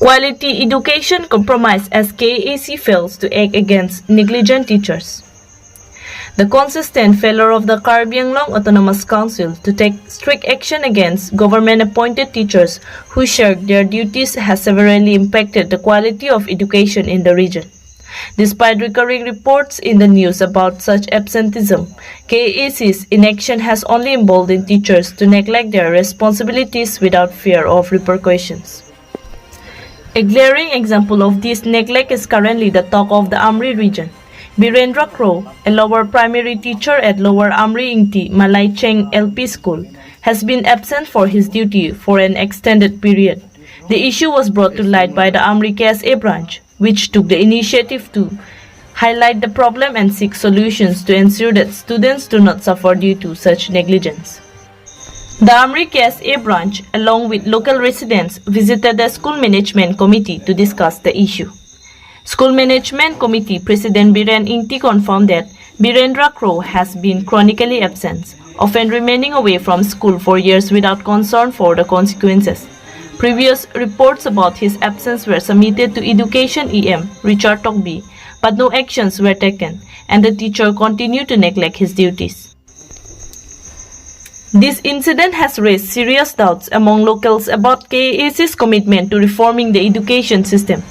Quality education compromise as KAAC fails to act against negligent teachers. The consistent failure of the Karbi Autonomous Council to take strict action against government-appointed teachers who shirk their duties has severely impacted the quality of education in the region. Despite recurring reports in the news about such absenteeism, KAAC's inaction has only emboldened teachers to neglect their responsibilities without fear of repercussions. A glaring example of this neglect is currently the talk of the Amri region. Birendra Crow, a lower primary teacher at Lower Amri Ingti Malai Cheng LP School, has been absent for his duty for an extended period. The issue was brought to light by the Amri KAAC branch, which took the initiative to highlight the problem and seek solutions to ensure that students do not suffer due to such negligence. The Amri KAAC branch, along with local residents, visited the school management committee to discuss the issue. School Management Committee President Biren Ingti confirmed that Birendra Crow has been chronically absent, often remaining away from school for years without concern for the consequences. Previous reports about his absence were submitted to Education EM Richard Tokby, but no actions were taken, and the teacher continued to neglect his duties. This incident has raised serious doubts among locals about KAAC's commitment to reforming the education system.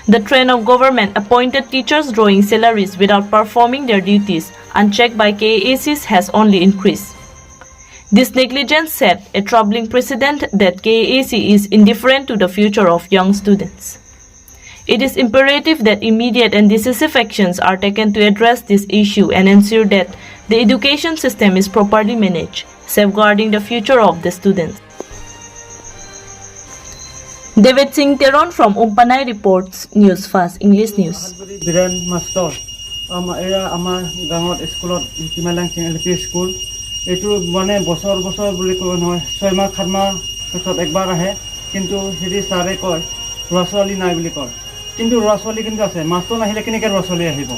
The trend of government-appointed teachers drawing salaries without performing their duties unchecked by KAACs has only increased. This negligence set a troubling precedent that KAAC is indifferent to the future of young students. It is imperative that immediate and decisive actions are taken to address this issue and ensure that the education system is properly managed, safeguarding the future of the students. David Singh Teron from Umpanay reports Newsfast English News. Biren Master, ama gangot schoolot Timalang LP School. Itu মানে বছৰ বুলি কয় নহয় 6 মাহ 7 মাহ পিছত একবাৰ আহে কিন্তু হেৰি সাৰে কয় ৰছলি নাই বুলি কয় কিন্তু ৰছলি কিন্তু আছে মাষ্টৰ নাহিলে কেনেকৈ ৰছলি আহিব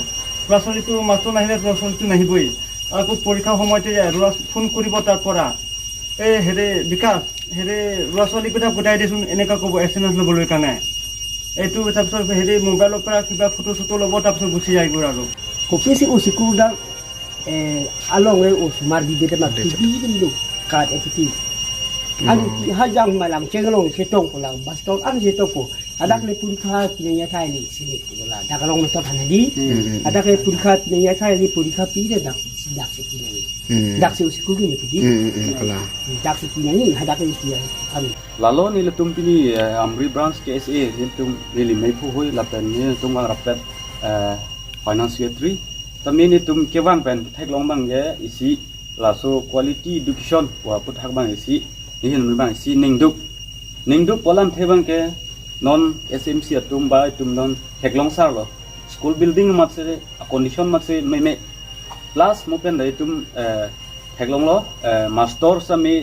ৰছলিটো মাষ্টৰ নাহিলে ৰছলিটো নাহিবই আকৌ পৰীক্ষা সময়তে ফোন কৰিব তাৰ পৰা এই হেৰি বিকাশ হেৰি ৰছলি কথা গোটাই দিছোন এনেকা ক'ব এসএমএস লবলৈ কাৰণে এইটো তাৰপিছত হেৰি মোবাইলৰ পৰা কিবা ফটো ল'ব তাৰপিছত গুচি যায় গৈ আৰু কপিছি উচিকুদা along with Usmar di beda mak tibi lu kad etiti ani hajang malang chengalong setong pulang bastong an setopo adak le purikha pinanya thai ni sini kula dakalong mestop hanadi adak le purikha pinanya thai ni purikha pi de dak sekini dak se usiku gi meti kala dak sekini ni hadak le dia kami lalo ni letum pini amri branch KSA letum really mai phu hoi lapan ni tung rapet financial tree Tamin itu kewang pen puthak long bang ye isi laso quality education wa puthak bang isi ihin bang isi ningduk polam thebang ke non SMC atum ba tum non heklong sar lo school building mat se condition mat se me plus mo pen dai tum heklong lo master sami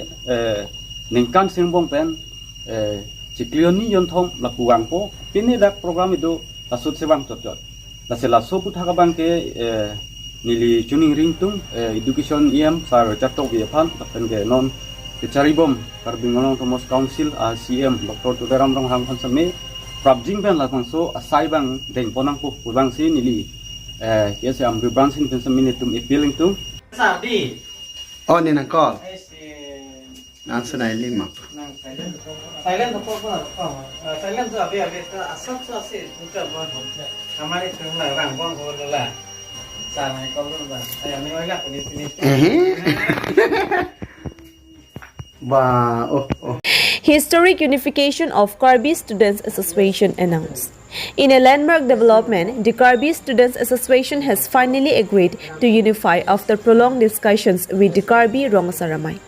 ningkan singbong pen ciklioni yon thom la puang po pini dak program itu lasut sebang tot Lasela sopu thaka bangke nili tuning ringtung education EM sar chatok yepan tapen ke non caribom Karbi Autonomous Council CM Dr. Tudaram rong hang konsame prabjing ben la konso asai bang deng ponang pu bang si nili yes am branch in konsame tum appealing tum Sardi oh ni nang call nang sanai lima silent to silent to abe asap sa se uka ba हमारे film lah orang bang ko la sana ko la ay may wala ko ni ba Historic Unification of Karbi Students Association announced. In a landmark development, the Karbi Students Association has finally agreed to unify after prolonged discussions with the Karbi Rongosaramai.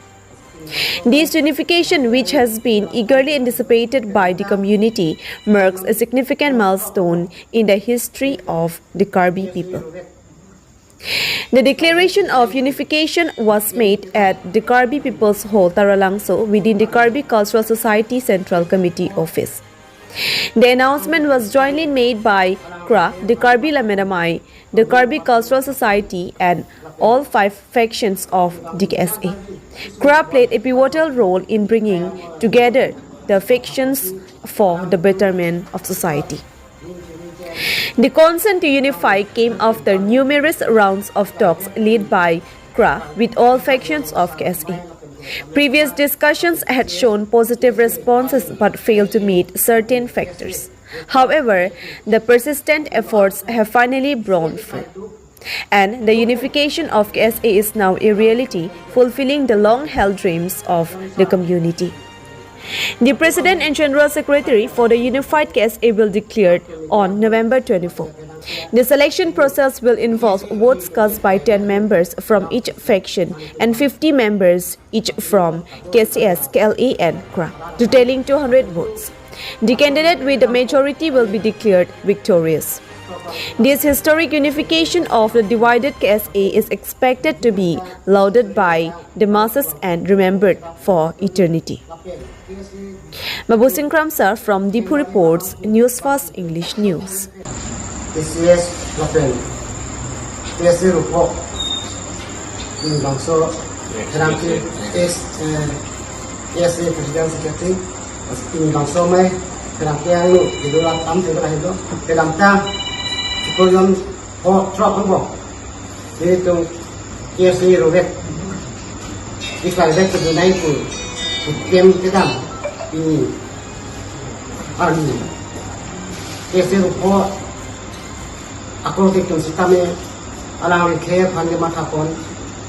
This unification, which has been eagerly anticipated by the community, marks a significant milestone in the history of the Karbi people. The declaration of unification was made at the Karbi People's Hall, Taralangso, within the Karbi Cultural Society Central Committee office. The announcement was jointly made by KAAC, the Karbi Lameramai, the Karbi Cultural Society, and all 5 factions of the KAAC. KAAC played a pivotal role in bringing together the affections for the betterment of society. The consent to unify came after numerous rounds of talks led by KAAC with all factions of KSA. Previous discussions had shown positive responses but failed to meet certain factors. However, the persistent efforts have finally borne fruit, and the unification of KSA is now a reality, fulfilling the long-held dreams of the community. The President and General Secretary for the Unified KSA will be declared on November 24. The selection process will involve votes cast by 10 members from each faction and 50 members each from KCS, KLA and KAAC, totaling 200 votes. The candidate with the majority will be declared victorious. This historic unification of the divided KSA is expected to be lauded by the masses and remembered for eternity. Mabusing Kramsar from Dipu Reports, Newsfast English News. PCS Lapen PSC Rupo in Bangso Keramki PSC President Secretary in Bangso Mai Keramki Ayu Didulat Tam Didulat Itu Keramta Koyon Ho Trop Hambo Itu PSC Ruvet Ikai Vet Itu Naiku Kem Kedam ini Army PSC Rupo Aku tikun sitame alang likhe phani mathapon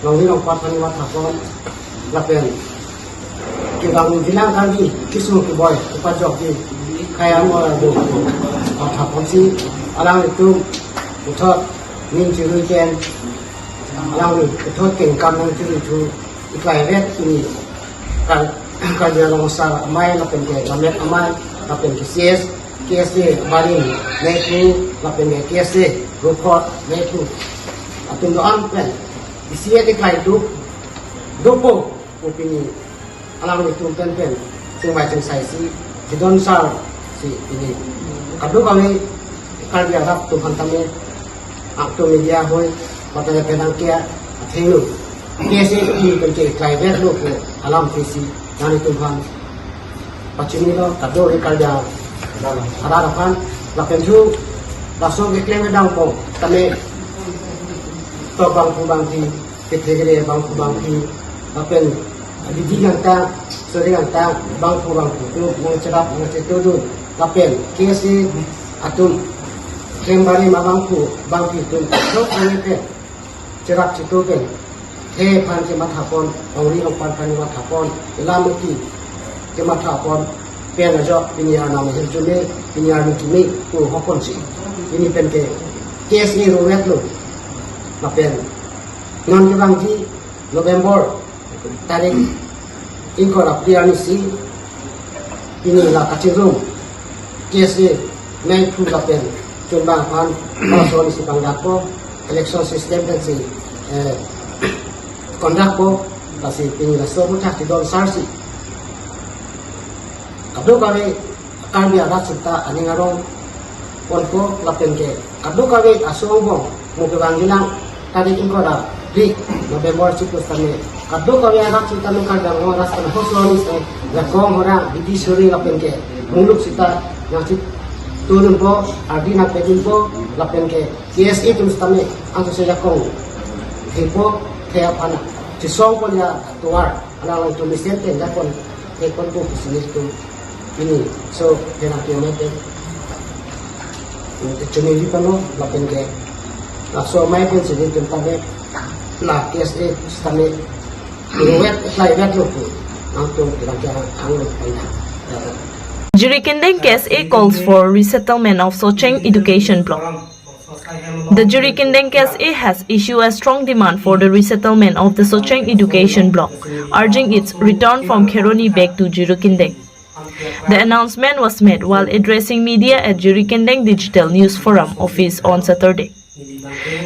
longi longpat phani mathapon lapen kibang dilang Karbi kisu ki boy upajok di kaya mo do mathapon si alang itu uthot nin chiru ken alang uthot ken kam nang chiru chu iklai ret ini kan dia longsa mai lapen ke lamet amai lapen KCS KSA Marin Neku lapen KSA report Neku atun doan pen isia diklai tu dopo opini alang itu pen sing bai sing sai si don sar si ini kadu kami Karbi arap tu hantame akto media hoy pataya penang kia athenu KSA ini pen ke klai vet lo ko alam fisi nani tu han pachini lo kadu Karbi harapan lapen ju langsung diklaim dang po kami to bang ki ketegere bang ki lapen di ganta sore ganta bang tu nang cerap nang cetu lapen kesi atum kembali bang ki tu to ke cerap cetu ke he pan ke mathapon ori lompan pan mathapon ilamuti ke mathapon pen ajo ini anam hirjune ini anu kimi tu hokon si ini pen ke kes ni roet lo na pen non ke bangji November tarik ingkor apriani si ini la kacirung kes ni main tu la pen coba pan masuk si pangdapo election system dan si kondapo pasti ini la so mudah di don sarsi Kado kami Karbi adat serta aningarong Onko lapen ke Kado kami asong bong Mungkibang gilang Tadi ingkoda Di November situs kami Kado kami adat serta Nungkadang Ngoras kan hoslonis Gakong orang Didi suri lapen ke Muluk sita Yang turun po Ardi na pedin po Lapen ke KSA tulus kami Angso sa yakong Hipo Kaya pana Sisong po niya Tuwar Alang tumisente Gapon Hepon po Kusinis po ini so kena kiamete cumi di pano lapen ke so mai pun sedih tentang la KSA stame ruwet lai vet lo pu antum kira-kira anglo panjang Zirikindeng KSA calls for resettlement of Socheng education block. The Zirikindeng KSA has issued a strong demand for the resettlement of the Socheng education block, urging its return from Kheroni back to Zirikindeng. The announcement was made while addressing media at Zirikindeng Digital News Forum office on Saturday.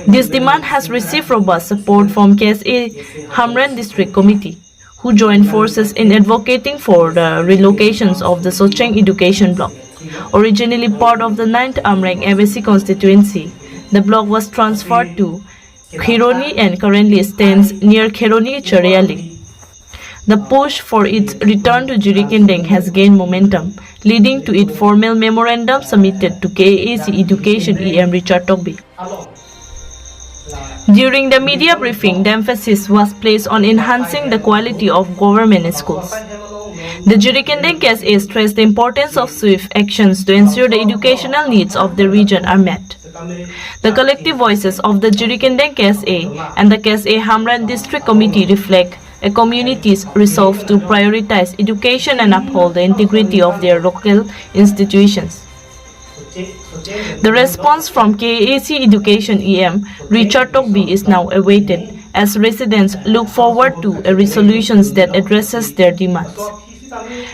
This demand has received robust support from KSA Hamran District Committee, who joined forces in advocating for the relocations of the Socheng education block. Originally part of the 9th Amrang MSC constituency, the block was transferred to Kheroni and currently stands near Kheroni Chariali. The push for its return to Zirikindeng has gained momentum, leading to its formal memorandum submitted to KAAC Education EM Richard Togby. During the media briefing, the emphasis was placed on enhancing the quality of government schools. The Zirikindeng KAAC stressed the importance of swift actions to ensure the educational needs of the region are met. The collective voices of the Zirikindeng KAAC and the KAAC Hamran District Committee reflect a community's resolve to prioritize education and uphold the integrity of their local institutions. The response from KAAC Education EM Richard Togby is now awaited as residents look forward to a resolution that addresses their demands.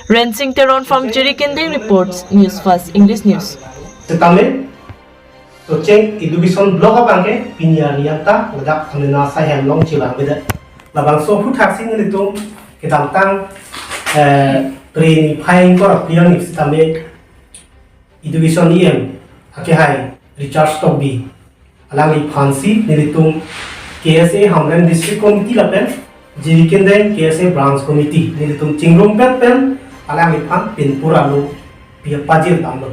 Rensing Teron from Zirikindeng reports Newsfast English News. Socheng education blog abangke pinyariata udak amena sahem long chilang beda labang so hu taxing itu kita tang train pain ko apiang ni sisteme education EM ake hai Richard Togby alang li phansi nilitung KAAC Hamran District Committee lapen Zirikindeng KAAC Branch Committee nilitung chingrong pen alang li phan pinpura lo pia pajir tamlo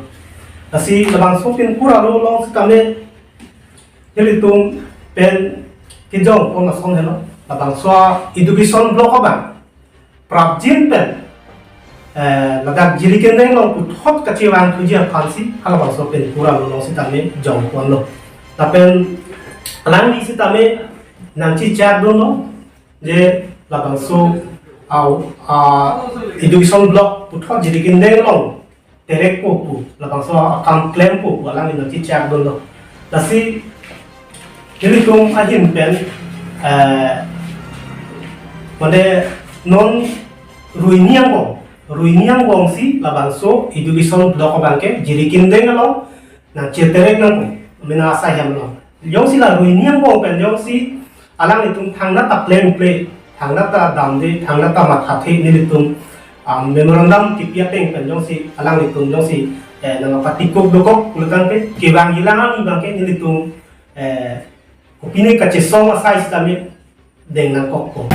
asi labang so pinpura lo long sisteme nilitung pen kijong pon asong hello labang so education block abang prabjin pen ladak Zirikindeng long puthot kaciwang tuji phansi halabang so pinpura lo long sisteme jong pon lo tapen alang li sisteme nanti chat dono je labang so education block puthot Zirikindeng long terek po labang so account claim po alang li nanti chat dono tasi jadi tung ahin pen pada non ruiniang bong si labang so education block bangke Zirikindeng long na terek nang menasa hem long yong si la ruiniang bong pen yong si alang itung thangna ta plan play thangna ta damde thangna ta mathathe nilitung memorandum tipia peng pen yong si alang itung yong si nang patikok dokok lukan pe kewang hilangan bangke nilitung opini kache song asai sistame deng nang kokko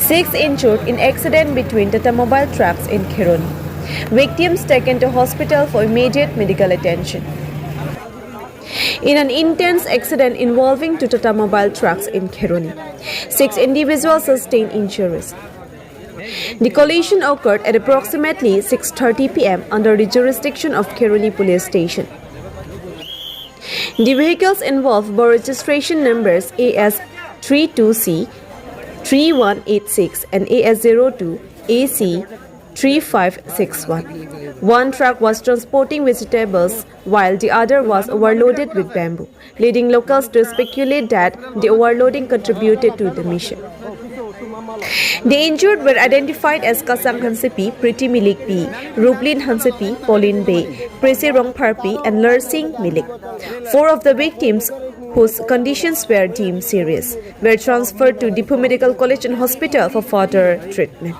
6 injured in accident between Tata mobile trucks in Kheroni. Victims taken to hospital for immediate medical attention. In an intense accident involving two Tata mobile trucks in Kheroni, 6 individuals sustained injuries. The collision occurred at approximately 6:30 p.m. under the jurisdiction of Kheroni Police Station. The vehicles involved were registration numbers AS32C 3186 and AS02 AC 3561. One truck was transporting vegetables while the other was overloaded with bamboo, leading locals to speculate that the overloading contributed to the mission. The injured were identified as Kasang Hansepi, Priti Milik P, Rublin Hansepi, Pauline Bay, Prisi Rongparpi, and Lersing Milik. 4 of the victims, whose conditions were deemed serious, were transferred to Dipu Medical College and Hospital for further treatment.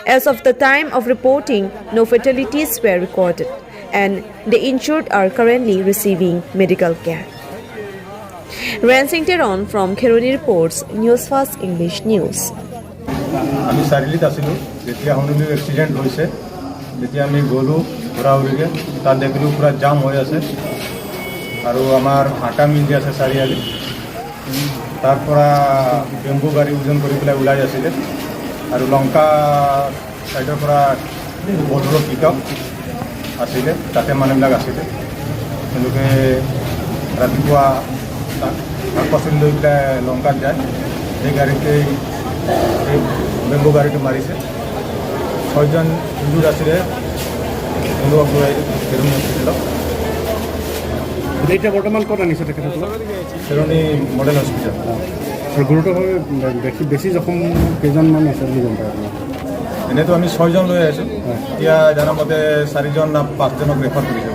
As of the time of reporting, no fatalities were recorded, and the injured are currently receiving medical care. Rensing Teron from Kheroni reports Newsfast English News. আমি চাৰিআলিত আছিলোঁ যেতিয়া শুনিলোঁ accident হৈছে তেতিয়া আমি গ'লোঁ ঘূৰাঘূৰিকৈ তাত দেখিলোঁ পূৰা জাম হৈ আছে আৰু আমাৰ হাঁটা মিলি আছে চাৰিআলি তাৰ পৰা বেম্বু গাড়ী ওজন কৰি পেলাই ওলাই আছিলে আৰু লংকা ছাইডৰ পৰা বলৰো পিকআপ আছিলে তাতে মানুহবিলাক আছিলে তেওঁলোকে ৰাতিপুৱা শাক পাচলি লৈ পেলাই লংকাত যায় সেই গাড়ীতেই বেম্বু গাড়ীটো মাৰিছে 6জন ইনজুৰ্ড আছিলে তেওঁলোকক লৈ Kheroni হস্পিটেলত এতিয়া বৰ্তমান ক'ত আনিছে তেখেতসকলক Kheroni মডেল হস্পিটেল আৰু গুৰুতৰভাৱে বেছি জখম কেইজনমান আছে বুলি গম পায় এনেইতো আমি 6জন লৈ আহিছোঁ এতিয়া জনামতে 4জন না 5জনক ৰেফাৰ কৰিছে